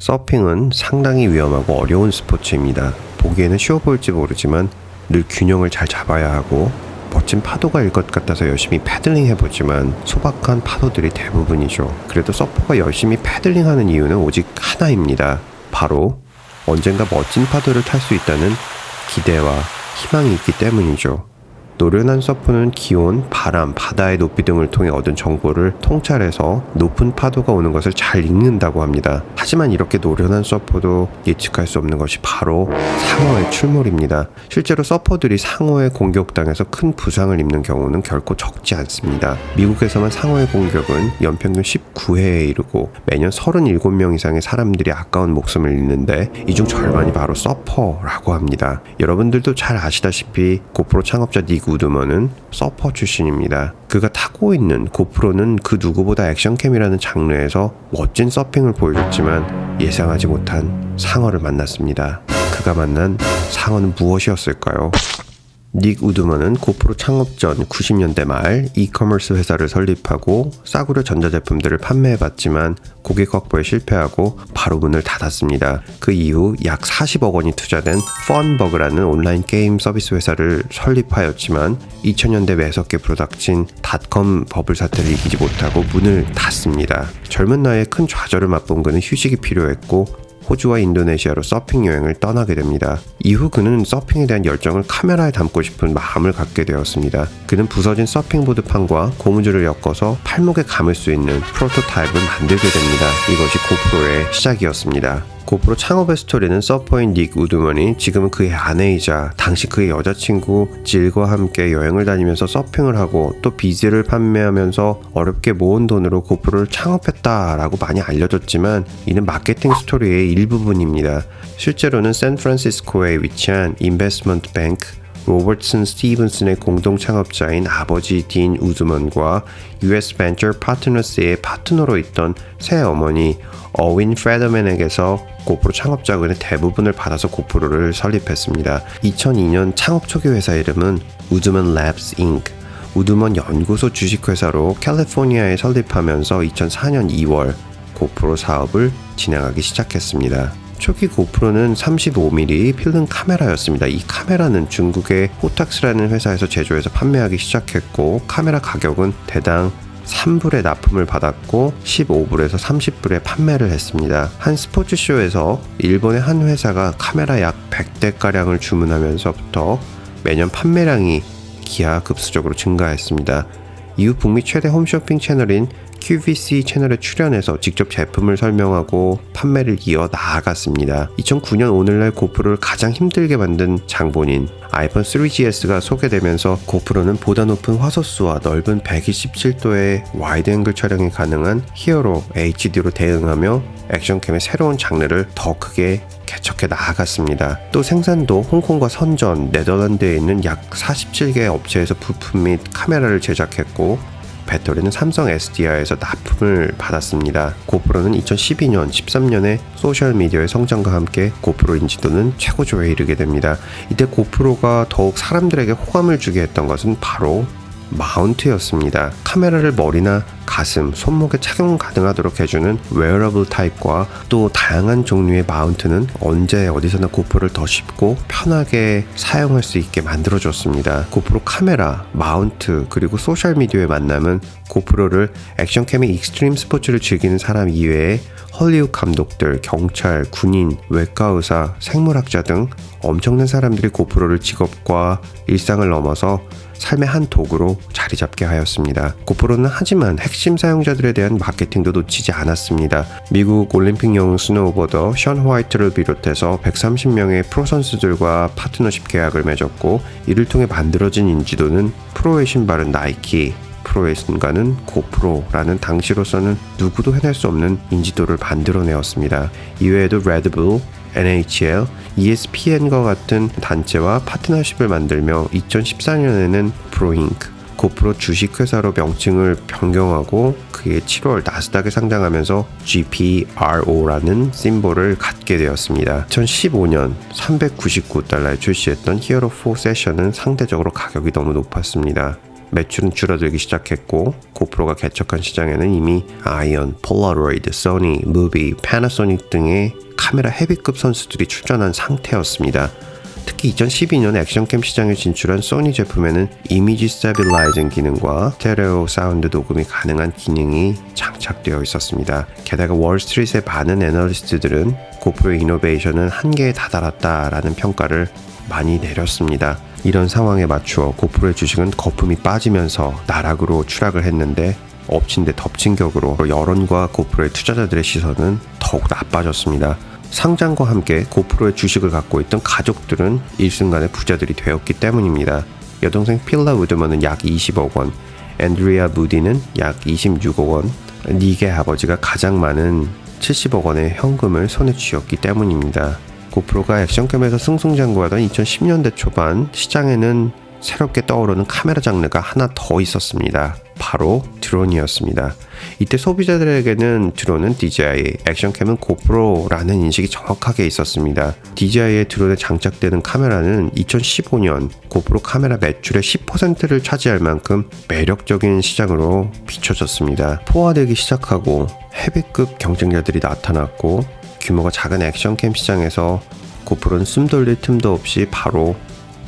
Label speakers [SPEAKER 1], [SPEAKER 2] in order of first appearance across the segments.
[SPEAKER 1] 서핑은 상당히 위험하고 어려운 스포츠입니다. 보기에는 쉬워 보일지 모르지만 늘 균형을 잘 잡아야 하고 멋진 파도가 일 것 같아서 열심히 패들링 해보지만 소박한 파도들이 대부분이죠. 그래도 서퍼가 열심히 패들링하는 이유는 오직 하나입니다. 바로 언젠가 멋진 파도를 탈 수 있다는 기대와 희망이 있기 때문이죠. 노련한 서퍼는 기온, 바람, 바다의 높이 등을 통해 얻은 정보를 통찰해서 높은 파도가 오는 것을 잘 읽는다고 합니다. 하지만 이렇게 노련한 서퍼도 예측할 수 없는 것이 바로 상어의 출몰입니다. 실제로 서퍼들이 상어의 공격당해서 큰 부상을 입는 경우는 결코 적지 않습니다. 미국에서만 상어의 공격은 연평균 19회에 이르고 매년 37명 이상의 사람들이 아까운 목숨을 잃는데 이 중 절반이 바로 서퍼라고 합니다. 여러분들도 잘 아시다시피 고프로 창업자 닉 우드먼은 서퍼 출신입니다. 그가 타고 있는 고프로는 그 누구보다 액션캠이라는 장르에서 멋진 서핑을 보여줬지만 예상하지 못한 상어를 만났습니다. 그가 만난 상어는 무엇이었을까요? 닉 우드먼은 고프로 창업 전 90년대 말 이커머스 회사를 설립하고 싸구려 전자제품들을 판매해봤지만 고객 확보에 실패하고 바로 문을 닫았습니다. 그 이후 약 40억 원이 투자된 펀버그라는 온라인 게임 서비스 회사를 설립하였지만 2000년대 매석기 프로닥친 닷컴 버블 사태를 이기지 못하고 문을 닫습니다. 젊은 나이에 큰 좌절을 맛본 그는 휴식이 필요했고 호주와 인도네시아로 서핑 여행을 떠나게 됩니다. 이후 그는 서핑에 대한 열정을 카메라에 담고 싶은 마음을 갖게 되었습니다. 그는 부서진 서핑보드판과 고무줄을 엮어서 팔목에 감을 수 있는 프로토타입을 만들게 됩니다. 이것이 고프로의 시작이었습니다. 고프로 창업의 스토리는 서퍼인 닉 우드먼이 지금은 그의 아내이자 당시 그의 여자친구 질과 함께 여행을 다니면서 서핑을 하고 또 비즈를 판매하면서 어렵게 모은 돈으로 고프로를 창업했다라고 많이 알려졌지만 이는 마케팅 스토리의 일부분입니다. 실제로는 샌프란시스코에 위치한 인베스트먼트 뱅크 로버트슨 스티븐슨의 공동 창업자인 아버지 딘 우드먼과 US Venture Partners의 파트너로 있던 새어머니 어윈 프레더맨에게서 고프로 창업 자금의 대부분을 받아서 고프로를 설립했습니다. 2002년 창업 초기 회사 이름은 우드먼 랩스 잉크 우드먼 연구소 주식회사로 캘리포니아에 설립하면서 2004년 2월 고프로 사업을 진행하기 시작했습니다. 초기 고프로는 35mm 필름 카메라였습니다. 이 카메라는 중국의 호탁스라는 회사에서 제조해서 판매하기 시작했고 카메라 가격은 대당 3불에 납품을 받았고 15불에서 30불에 판매를 했습니다. 한 스포츠쇼에서 일본의 한 회사가 카메라 약 100대가량을 주문하면서부터 매년 판매량이 기하급수적으로 증가했습니다. 이후 북미 최대 홈쇼핑 채널인 QVC 채널에 출연해서 직접 제품을 설명하고 판매를 이어 나아갔습니다. 2009년 오늘날 고프로를 가장 힘들게 만든 장본인 아이폰 3GS가 소개되면서 고프로는 보다 높은 화소수와 넓은 127도의 와이드 앵글 촬영이 가능한 히어로 HD로 대응하며 액션캠의 새로운 장르를 더 크게 개척해 나아갔습니다. 또 생산도 홍콩과 선전, 네덜란드에 있는 약 47개의 업체에서 부품 및 카메라를 제작했고 배터리는 삼성 SDI에서 납품을 받았습니다. 고프로는 2012년, 13년에 소셜미디어의 성장과 함께 고프로 인지도는 최고조에 이르게 됩니다. 이때 고프로가 더욱 사람들에게 호감을 주게 했던 것은 바로 마운트였습니다. 카메라를 머리나 가슴, 손목에 착용 가능하도록 해주는 웨어러블 타입과 또 다양한 종류의 마운트는 언제 어디서나 고프로를 더 쉽고 편하게 사용할 수 있게 만들어줬습니다. 고프로 카메라, 마운트 그리고 소셜미디어의 만남은 고프로를 액션캠의 익스트림 스포츠를 즐기는 사람 이외에 헐리우드 감독들, 경찰, 군인, 외과의사, 생물학자 등 엄청난 사람들이 고프로를 직업과 일상을 넘어서 삶의 한 도구로 자리 잡게 하였습니다. 고프로는 하지만 핵심 사용자들에 대한 마케팅도 놓치지 않았습니다. 미국 올림픽 영웅 스노우보더 션 화이트를 비롯해서 130명의 프로 선수들과 파트너십 계약을 맺었고 이를 통해 만들어진 인지도는 프로의 신발은 나이키, 프로의 순간은 고프로라는 당시로서는 누구도 해낼 수 없는 인지도를 만들어내었습니다. 이외에도 레드불, NHL, ESPN과 같은 단체와 파트너십을 만들며 2014년에는 프로잉크, 고프로 주식회사로 명칭을 변경하고 그해 7월 나스닥에 상장하면서 GPRO라는 심볼을 갖게 되었습니다. 2015년 399달러에 출시했던 히어로 4 세션은 상대적으로 가격이 너무 높았습니다. 매출은 줄어들기 시작했고 고프로가 개척한 시장에는 이미 아이언, 폴라로이드, 소니, 무비, 패나소닉 등의 카메라 헤비급 선수들이 출전한 상태였습니다. 특히 2012년 액션캠 시장에 진출한 소니 제품에는 이미지 스태빌라이징 기능과 스테레오 사운드 녹음이 가능한 기능이 장착되어 있었습니다. 게다가 월스트리트의 많은 애널리스트들은 고프로의 이노베이션은 한계에 다다랐다라는 평가를 많이 내렸습니다. 이런 상황에 맞추어 고프로의 주식은 거품이 빠지면서 나락으로 추락을 했는데 엎친 데 덮친 격으로 여론과 고프로의 투자자들의 시선은 더욱 나빠졌습니다. 상장과 함께 고프로의 주식을 갖고 있던 가족들은 일순간에 부자들이 되었기 때문입니다. 여동생 필라 우드먼은 약 20억 원, 앤드리아 무디는 약 26억 원, 닉의 아버지가 가장 많은 70억 원의 현금을 손에 쥐었기 때문입니다. 고프로가 액션캠에서 승승장구하던 2010년대 초반 시장에는 새롭게 떠오르는 카메라 장르가 하나 더 있었습니다. 바로 드론이었습니다. 이때 소비자들에게는 드론은 DJI, 액션캠은 고프로라는 인식이 정확하게 있었습니다. DJI의 드론에 장착되는 카메라는 2015년 고프로 카메라 매출의 10%를 차지할 만큼 매력적인 시장으로 비춰졌습니다. 포화되기 시작하고 헤비급 경쟁자들이 나타났고 규모가 작은 액션캠 시장에서 고프로는 숨 돌릴 틈도 없이 바로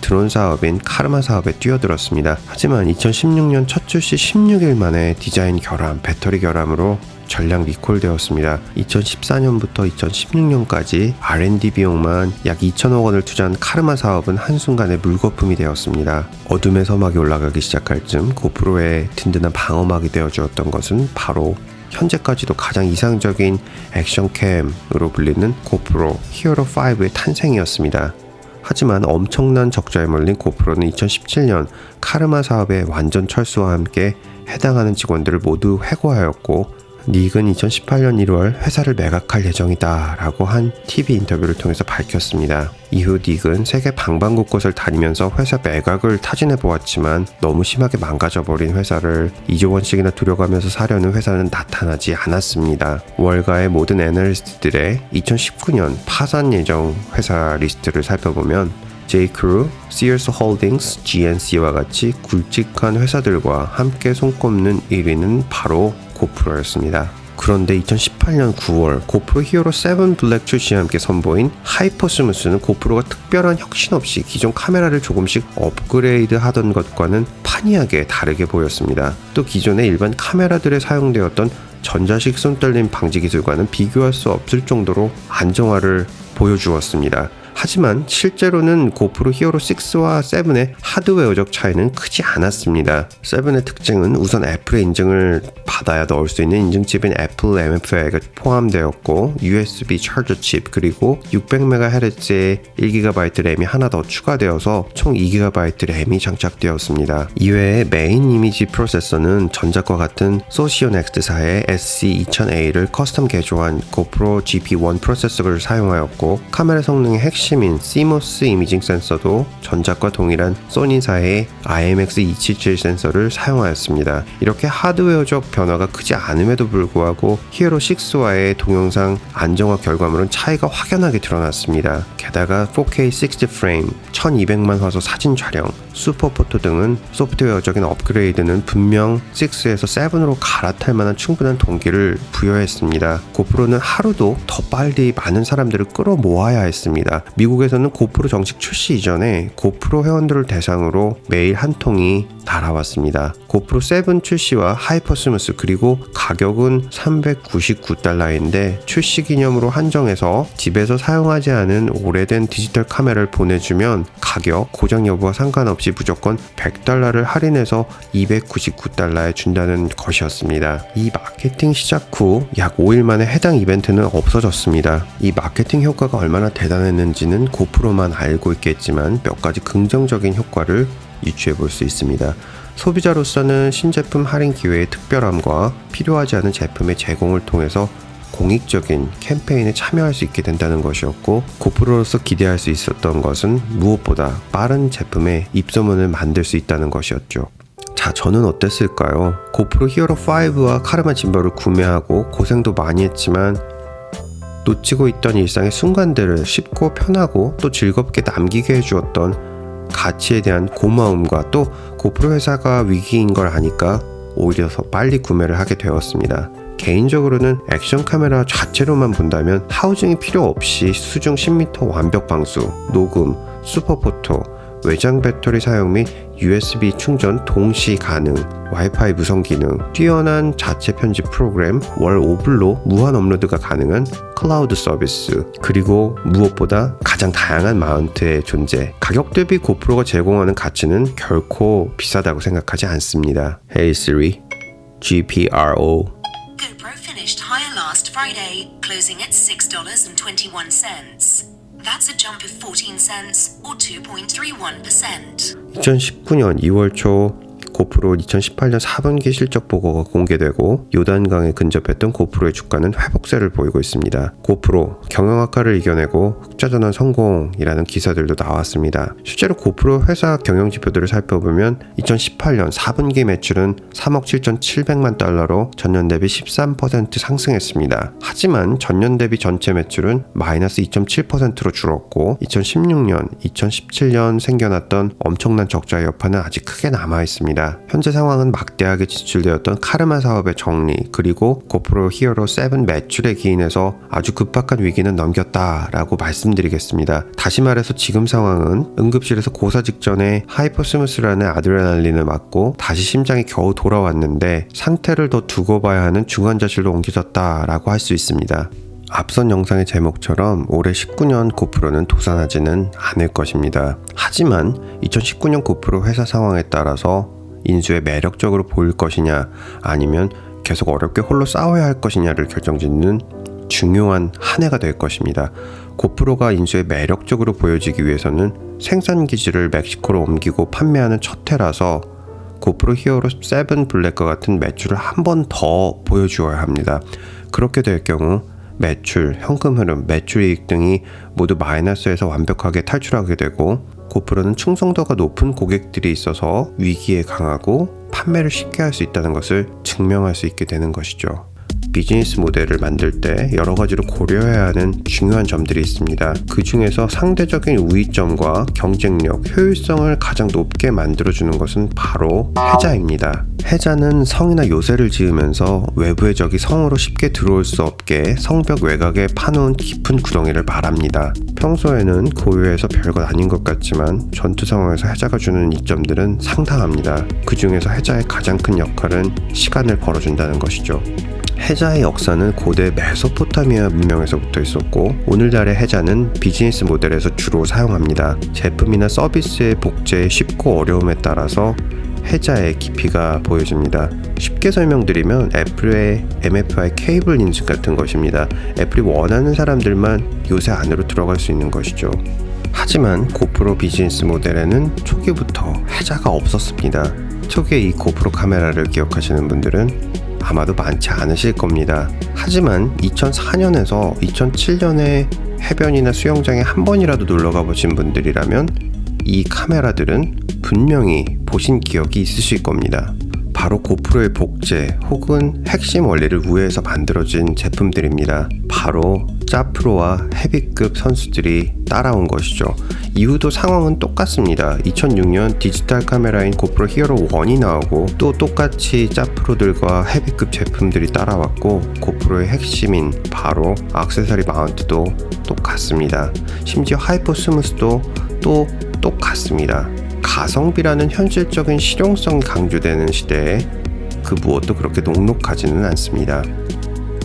[SPEAKER 1] 드론 사업인 카르마 사업에 뛰어들었습니다. 하지만 2016년 첫 출시 16일 만에 디자인 결함, 배터리 결함으로 전량 리콜되었습니다. 2014년부터 2016년까지 R&D 비용만 약 2천억 원을 투자한 카르마 사업은 한순간에 물거품이 되었습니다. 어둠의 서막이 올라가기 시작할 즈음 고프로의 든든한 방어막이 되어주었던 것은 바로 현재까지도 가장 이상적인 액션캠으로 불리는 고프로 히어로 5의 탄생이었습니다. 하지만 엄청난 적자에 몰린 고프로는 2017년 카르마 사업의 완전 철수와 함께 해당하는 직원들을 모두 해고하였고 닉은 2018년 1월 회사를 매각할 예정이다 라고 한 TV 인터뷰를 통해서 밝혔습니다. 이후 닉은 세계 방방곳곳을 다니면서 회사 매각을 타진해 보았지만 너무 심하게 망가져버린 회사를 2조 원씩이나 들여가면서 사려는 회사는 나타나지 않았습니다. 월가의 모든 애널리스트들의 2019년 파산 예정 회사 리스트를 살펴보면 J.Crew, Sears Holdings, GNC와 같이 굵직한 회사들과 함께 손꼽는 1위는 바로 고프로였습니다. 그런데 2018년 9월 고프로 히어로 7 블랙 출시와 함께 선보인 하이퍼스무스는 고프로가 특별한 혁신 없이 기존 카메라를 조금씩 업그레이드 하던 것과는 판이하게 다르게 보였습니다. 또 기존의 일반 카메라들에 사용되었던 전자식 손떨림 방지 기술과는 비교할 수 없을 정도로 안정화를 보여주었습니다. 하지만 실제로는 고프로 히어로 6와 7의 하드웨어적 차이는 크지 않았습니다. 7의 특징은 우선 애플의 인증을 받아야 넣을 수 있는 인증칩인 애플 MFA가 포함되었고 USB 차저 칩 그리고 600MHz의 1GB 램이 하나 더 추가되어서 총 2GB 램이 장착되었습니다. 이외에 메인 이미지 프로세서는 전작과 같은 소시오넥스트사의 SC2000A를 커스텀 개조한 고프로 GP1 프로세서를 사용하였고 카메라 성능의 핵심인 CMOS 이미징 센서도 전작과 동일한 소니사의 IMX277 센서를 사용하였습니다. 이렇게 하드웨어적 변화가 크지 않음에도 불구하고 히어로 6와의 동영상 안정화 결과물은 차이가 확연하게 드러났습니다. 게다가 4K 60프레임, 1200만 화소 사진 촬영, 슈퍼포토 등은 소프트웨어적인 업그레이드는 분명 6에서 7으로 갈아탈 만한 충분한 동기를 부여했습니다. 고프로는 하루도 더 빨리 많은 사람들을 끌어모아야 했습니다. 미국에서는 고프로 정식 출시 이전에 고프로 회원들을 대상으로 매일 한 통이 날아왔습니다. 고프로 7 출시와 하이퍼스무스 그리고 가격은 $399인데 출시 기념으로 한정해서 집에서 사용하지 않은 오래된 디지털 카메라를 보내주면 가격 고장 여부와 상관없이 무조건 $100를 할인해서 $299에 준다는 것이었습니다. 이 마케팅 시작 후 약 5일 만에 해당 이벤트는 없어졌습니다. 이 마케팅 효과가 얼마나 대단했는지는 고프로만 알고 있겠지만 몇 가지 긍정적인 효과를 유추해 볼 수 있습니다. 소비자로서는 신제품 할인 기회의 특별함과 필요하지 않은 제품의 제공을 통해서 공익적인 캠페인에 참여할 수 있게 된다는 것이었고 고프로로서 기대할 수 있었던 것은 무엇보다 빠른 제품의 입소문을 만들 수 있다는 것이었죠. 자, 저는 어땠을까요? 고프로 히어로 5와 카르마 짐벌을 구매하고 고생도 많이 했지만 놓치고 있던 일상의 순간들을 쉽고 편하고 또 즐겁게 남기게 해주었던 가치에 대한 고마움과 또 고프로 회사가 위기인 걸 아니까 오히려 더 빨리 구매를 하게 되었습니다. 개인적으로는 액션 카메라 자체로만 본다면 하우징이 필요 없이 수중 10m 완벽 방수, 녹음, 슈퍼포토, 외장 배터리 사용 및 USB 충전 동시 가능, 와이파이 무선 기능, 뛰어난 자체 편집 프로그램, 월 5불로 무한 업로드가 가능한 클라우드 서비스, 그리고 무엇보다 가장 다양한 마운트의 존재. 가격 대비 고프로가 제공하는 가치는 결코 비싸다고 생각하지 않습니다. Hey Siri, GPRO.
[SPEAKER 2] GoPro finished higher last Friday, closing at $6.21. That's a jump of 14 cents or 2.31%.
[SPEAKER 1] 2019년 2월 초 고프로 2018년 4분기 실적 보고가 공개되고 요단강에 근접했던 고프로의 주가는 회복세를 보이고 있습니다. 고프로 경영 악화를 이겨내고 흑자 전환 성공이라는 기사들도 나왔습니다. 실제로 고프로 회사 경영 지표들을 살펴보면 2018년 4분기 매출은 3억 7,700만 달러로 전년 대비 13% 상승했습니다. 하지만 전년 대비 전체 매출은 마이너스 2.7%로 줄었고 2016년, 2017년 생겨났던 엄청난 적자의 여파는 아직 크게 남아 있습니다. 현재 상황은 막대하게 지출되었던 카르마 사업의 정리, 그리고 고프로 히어로 7 매출에 기인해서 아주 급박한 위기는 넘겼다라고 말씀드리겠습니다. 다시 말해서 지금 상황은 응급실에서 고사 직전에 하이퍼스무스라는 아드레날린을 맞고 다시 심장이 겨우 돌아왔는데 상태를 더 두고 봐야 하는 중환자실로 옮겨졌다라고 할 수 있습니다. 앞선 영상의 제목처럼 올해 19년 고프로는 도산하지는 않을 것입니다. 하지만 2019년 고프로 회사 상황에 따라서 인수에 매력적으로 보일 것이냐 아니면 계속 어렵게 홀로 싸워야 할 것이냐를 결정짓는 중요한 한 해가 될 것입니다. 고프로가 인수에 매력적으로 보여지기 위해서는 생산기지를 멕시코로 옮기고 판매하는 첫 해라서 고프로 히어로 7 블랙과 같은 매출을 한 번 더 보여주어야 합니다. 그렇게 될 경우 매출, 현금 흐름, 매출 이익 등이 모두 마이너스에서 완벽하게 탈출하게 되고 고프로는 충성도가 높은 고객들이 있어서 위기에 강하고 판매를 쉽게 할 수 있다는 것을 증명할 수 있게 되는 것이죠. 비즈니스 모델을 만들 때 여러 가지로 고려해야 하는 중요한 점들이 있습니다. 그 중에서 상대적인 우위점과 경쟁력, 효율성을 가장 높게 만들어주는 것은 바로 해자입니다. 해자는 성이나 요새를 지으면서 외부의 적이 성으로 쉽게 들어올 수 없게 성벽 외곽에 파놓은 깊은 구덩이를 말합니다. 평소에는 고유해서 별것 아닌 것 같지만 전투 상황에서 해자가 주는 이점들은 상당합니다. 그 중에서 해자의 가장 큰 역할은 시간을 벌어준다는 것이죠. 해자의 역사는 고대 메소포타미아 문명에서부터 있었고 오늘날의 해자는 비즈니스 모델에서 주로 사용합니다. 제품이나 서비스의 복제의 쉽고 어려움에 따라서 해자의 깊이가 보여집니다. 쉽게 설명드리면 애플의 MFI 케이블 인증 같은 것입니다. 애플이 원하는 사람들만 요새 안으로 들어갈 수 있는 것이죠. 하지만 고프로 비즈니스 모델에는 초기부터 해자가 없었습니다. 초기에 이 고프로 카메라를 기억하시는 분들은 아마도 많지 않으실 겁니다. 하지만 2004년에서 2007년에 해변이나 수영장에 한 번이라도 놀러가 보신 분들이라면 이 카메라들은 분명히 보신 기억이 있으실 겁니다. 바로 고프로의 복제 혹은 핵심 원리를 우회해서 만들어진 제품들입니다. 바로 짜프로와 헤비급 선수들이 따라온 것이죠. 이후도 상황은 똑같습니다. 2006년 디지털 카메라인 고프로 히어로 1이 나오고 또 똑같이 짜프로들과 헤비급 제품들이 따라왔고 고프로의 핵심인 바로 액세서리 마운트도 똑같습니다. 심지어 하이퍼 스무스도 또 똑같습니다. 가성비라는 현실적인 실용성이 강조되는 시대에 그 무엇도 그렇게 녹록하지는 않습니다.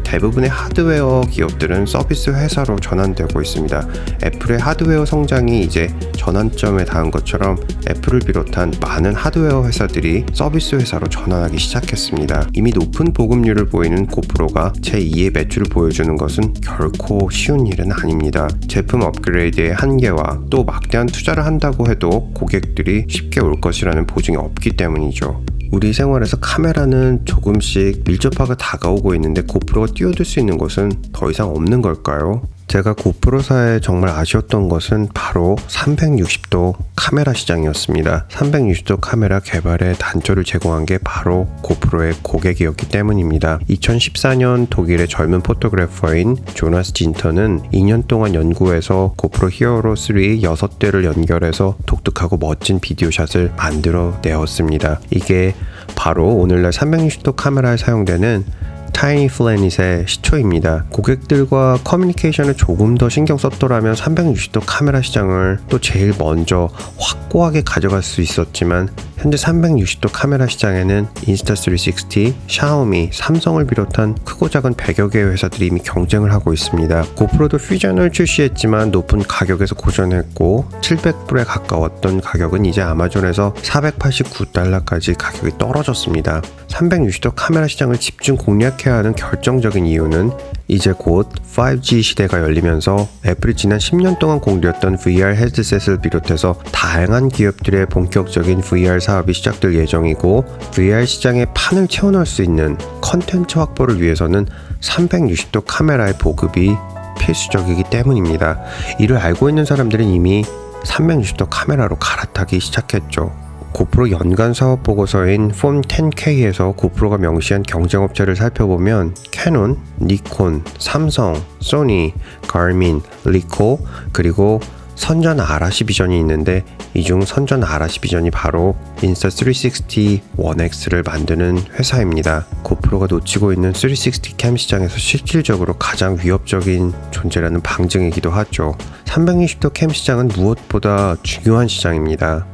[SPEAKER 1] 대부분의 하드웨어 기업들은 서비스 회사로 전환되고 있습니다. 애플의 하드웨어 성장이 이제 전환점에 닿은 것처럼 애플을 비롯한 많은 하드웨어 회사들이 서비스 회사로 전환하기 시작했습니다. 이미 높은 보급률을 보이는 고프로가 제2의 매출을 보여주는 것은 결코 쉬운 일은 아닙니다. 제품 업그레이드의 한계와 또 막대한 투자를 한다고 해도 고객들이 쉽게 올 것이라는 보증이 없기 때문이죠. 우리 생활에서 카메라는 조금씩 밀접하게 다가오고 있는데 고프로가 뛰어들 수 있는 곳은 더 이상 없는 걸까요? 제가 고프로사에 정말 아쉬웠던 것은 바로 360도 카메라 시장이었습니다. 360도 카메라 개발에 단초를 제공한 게 바로 고프로의 고객이었기 때문입니다. 2014년 독일의 젊은 포토그래퍼인 조나스 진터는 2년 동안 연구해서 고프로 히어로 3 6대를 연결해서 독특하고 멋진 비디오샷을 만들어 내었습니다. 이게 바로 오늘날 360도 카메라에 사용되는 타이니 플래닛의 시초입니다. 고객들과 커뮤니케이션을 조금 더 신경 썼더라면 360도 카메라 시장을 또 제일 먼저 확고하게 가져갈 수 있었지만 현재 360도 카메라 시장에는 인스타360, 샤오미, 삼성을 비롯한 크고 작은 100여 개의 회사들이 이미 경쟁을 하고 있습니다. 고프로도 퓨전을 출시했지만 높은 가격에서 고전했고 700불에 가까웠던 가격은 이제 아마존에서 489달러까지 가격이 떨어졌습니다. 360도 카메라 시장을 집중 공략해야 하는 결정적인 이유는 이제 곧 5G 시대가 열리면서 애플이 지난 10년 동안 공들였던 VR 헤드셋을 비롯해서 다양한 기업들의 본격적인 VR 사업이 시작될 예정이고 VR 시장에 판을 채워넣을 수 있는 컨텐츠 확보를 위해서는 360도 카메라의 보급이 필수적이기 때문입니다. 이를 알고 있는 사람들은 이미 360도 카메라로 갈아타기 시작했죠. 고프로 연간 사업 보고서인 폼 10K에서 고프로가 명시한 경쟁업체를 살펴보면 캐논, 니콘, 삼성, 소니, 가민, 리코, 그리고 선전 아라시 비전이 있는데 이 중 선전 아라시 비전이 바로 인스타360 1X를 만드는 회사입니다. 고프로가 놓치고 있는 360 캠 시장에서 실질적으로 가장 위협적인 존재라는 방증이기도 하죠. 360도 캠 시장은 무엇보다 중요한 시장입니다.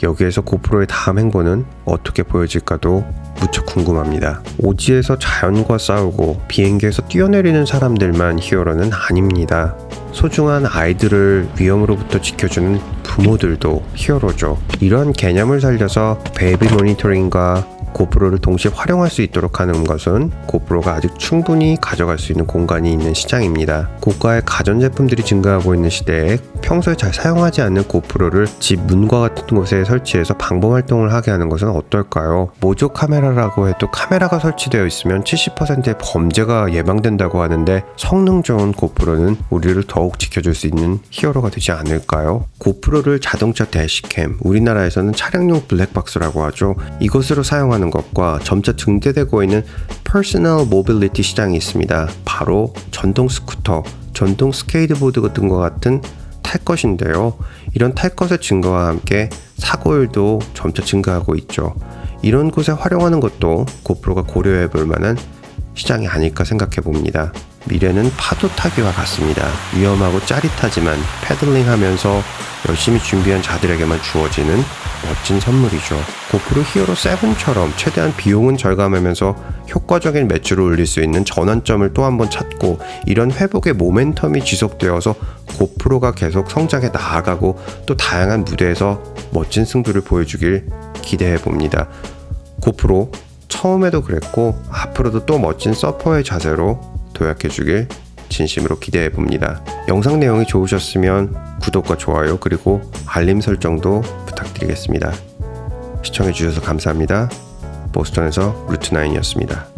[SPEAKER 1] 여기에서 고프로의 다음 행보는 어떻게 보여질까도 무척 궁금합니다. 오지에서 자연과 싸우고 비행기에서 뛰어내리는 사람들만 히어로는 아닙니다. 소중한 아이들을 위험으로부터 지켜주는 부모들도 히어로죠. 이런 개념을 살려서 베이비 모니터링과 고프로를 동시에 활용할 수 있도록 하는 것은 고프로가 아직 충분히 가져갈 수 있는 공간이 있는 시장입니다. 고가의 가전제품들이 증가하고 있는 시대에 평소에 잘 사용하지 않는 고프로를 집 문과 같은 곳에 설치해서 방범 활동을 하게 하는 것은 어떨까요? 모조 카메라라고 해도 카메라가 설치되어 있으면 70%의 범죄가 예방된다고 하는데 성능 좋은 고프로는 우리를 더욱 지켜줄 수 있는 히어로가 되지 않을까요? 고프로를 자동차 대시캠, 우리나라에서는 차량용 블랙박스라고 하죠. 이것으로 사용하는 것과 점차 증대되고 있는 퍼스널 모빌리티 시장이 있습니다. 바로 전동 스쿠터, 전동 스케이트보드 등과 같은 탈 것인데요. 이런 탈 것의 증가와 함께 사고율도 점차 증가하고 있죠. 이런 곳에 활용하는 것도 고프로가 고려해 볼 만한 시장이 아닐까 생각해 봅니다. 미래는 파도 타기와 같습니다. 위험하고 짜릿하지만 패들링 하면서 열심히 준비한 자들에게만 주어지는 멋진 선물이죠. 고프로 히어로 7처럼 최대한 비용은 절감하면서 효과적인 매출을 올릴 수 있는 전환점을 또 한 번 찾고 이런 회복의 모멘텀이 지속되어서 고프로가 계속 성장해 나아가고 또 다양한 무대에서 멋진 승부를 보여주길 기대해 봅니다. 고프로 처음에도 그랬고 앞으로도 또 멋진 서퍼의 자세로 도약해주길 진심으로 기대해 봅니다. 영상 내용이 좋으셨으면 구독과 좋아요 그리고 알림 설정도 부탁드리겠습니다. 시청해주셔서 감사합니다. 보스턴에서 루트9이었습니다.